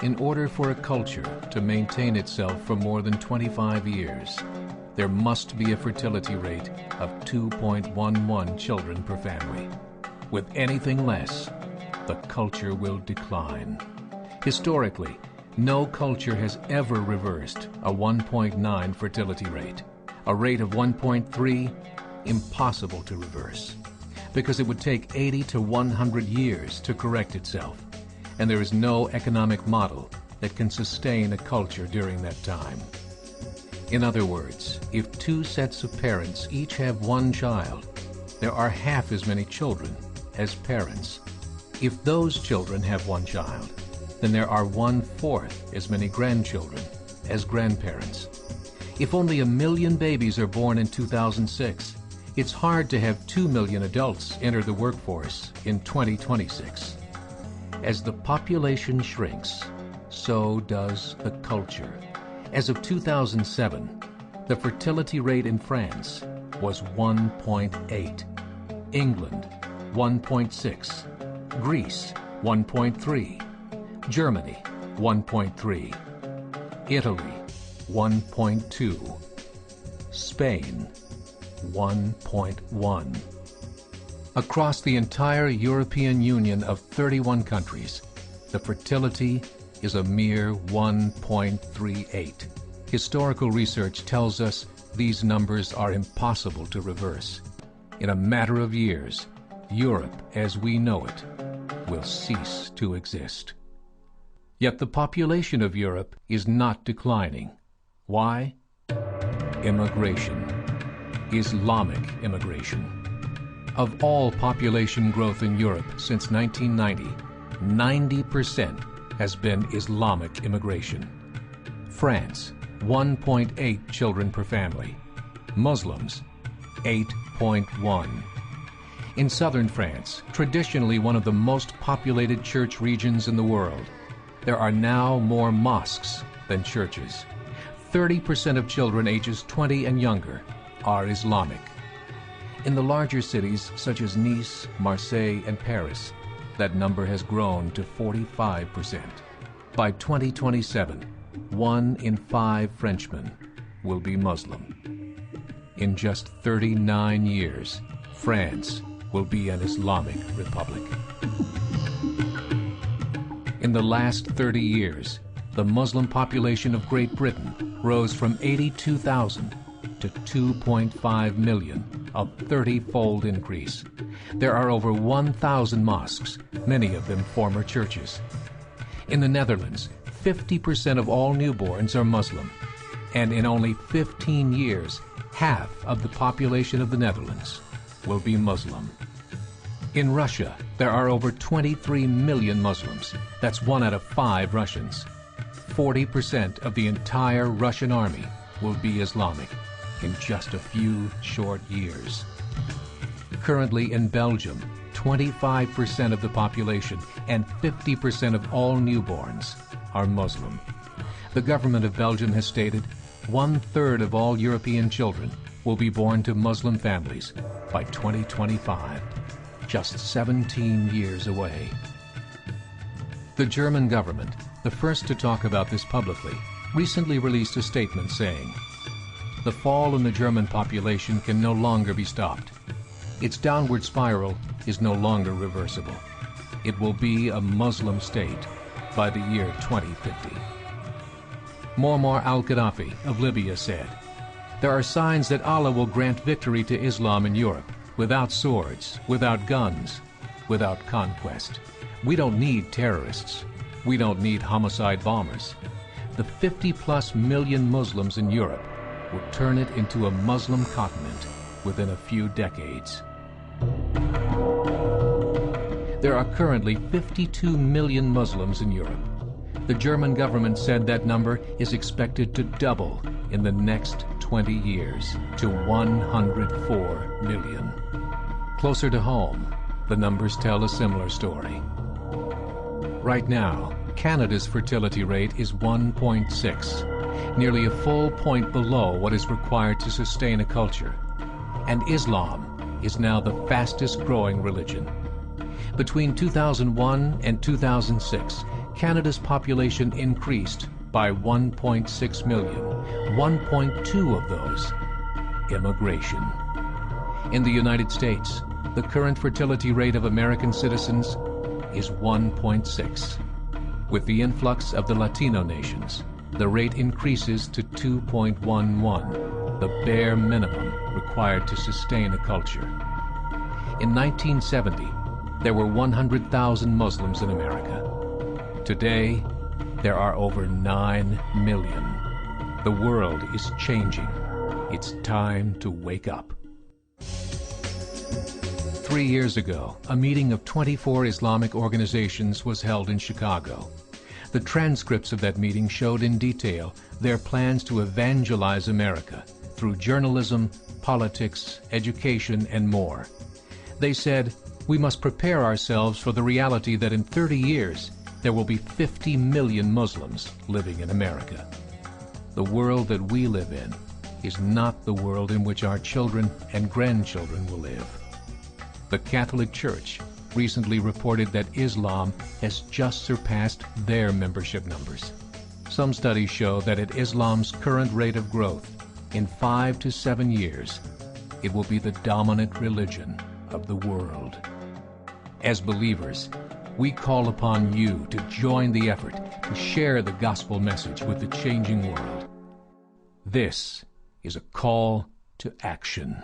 In order for a culture to maintain itself for more than 25 years, there must be a fertility rate of 2.11 children per family. With anything less, the culture will decline. Historically, no culture has ever reversed a 1.9 fertility rate. A rate of 1.3, impossible to reverse, because it would take 80 to 100 years to correct itself, and there is no economic model that can sustain a culture during that time. In other words, if two sets of parents each have one child, there are half as many children as parents. If those children have one child, then there are 1/4 as many grandchildren as grandparents. If only 1 million babies are born in 2006, it's hard to have 2 million adults enter the workforce in 2026. As the population shrinks, so does the culture. As of 2007, the fertility rate in France was 1.8, England 1.6, Greece 1.3, Germany 1.3, Italy 1.2, Spain 1.1. Across the entire European Union of 31 countries, the fertility is a mere 1.38. Historical research tells us these numbers are impossible to reverse. In a matter of years, Europe as we know it will cease to exist. Yet the population of Europe is not declining. Why? Immigration. Islamic immigration. Of all population growth in Europe since 1990, 90% has been Islamic immigration. France, 1.8 children per family. Muslims, 8.1. In southern France, traditionally one of the most populated church regions in the world, there are now more mosques than churches. 30% of children ages 20 and younger are Islamic. In the larger cities such as Nice, Marseille, and Paris, that number has grown to 45%. By 2027, 1 in 5 Frenchmen will be Muslim. In just 39 years, France will be an Islamic republic. In the last 30 years, the Muslim population of Great Britain rose from 82,000 to 2.5 million, a 30-fold increase. There are over 1,000 mosques, many of them former churches. In the Netherlands, 50% of all newborns are Muslim, and in only 15 years, half of the population of the Netherlands will be Muslim. In Russia, there are over 23 million Muslims. That's 1 out of 5 Russians. 40% of the entire Russian army will be Islamic in just a few short years. Currently in Belgium, 25% of the population and 50% of all newborns are Muslim. The government of Belgium has stated 1/3 of all European children will be born to Muslim families by 2025, just 17 years away. The German government, the first to talk about this publicly, recently released a statement saying, "The fall in the German population can no longer be stopped. Its downward spiral is no longer reversible. It will be a Muslim state by the year 2050. Muammar al-Gaddafi of Libya said, "There are signs that Allah will grant victory to Islam in Europe, without swords, without guns, without conquest. We don't need terrorists. We don't need homicide bombers. The 50+ million Muslims in Europe would turn it into a Muslim continent within a few decades." There are currently 52 million Muslims in Europe. The German government said that number is expected to double in the next 20 years to 104 million. Closer to home, the numbers tell a similar story. Right now, Canada's fertility rate is 1.6, nearly a full point below what is required to sustain a culture. And Islam is now the fastest growing religion. Between 2001 and 2006, Canada's population increased by 1.6 million, 1.2 of those immigration. In the United States, the current fertility rate of American citizens is 1.6. With the influx of the Latino nations, the rate increases to 2.11, the bare minimum required to sustain a culture. In 1970, there were 100,000 Muslims in America. Today, there are over 9 million. The world is changing. It's time to wake up. 3 years ago, a meeting of 24 Islamic organizations was held in Chicago. The transcripts of that meeting showed in detail their plans to evangelize America through journalism, politics, education, and more. They said, we must prepare ourselves for the reality that in 30 years, there will be 50 million Muslims living in America. The world that we live in is not the world in which our children and grandchildren will live. The Catholic Church recently reported that Islam has just surpassed their membership numbers. Some studies show that at Islam's current rate of growth, in 5 to 7 years, it will be the dominant religion of the world. As believers, we call upon you to join the effort to share the gospel message with the changing world. This is a call to action.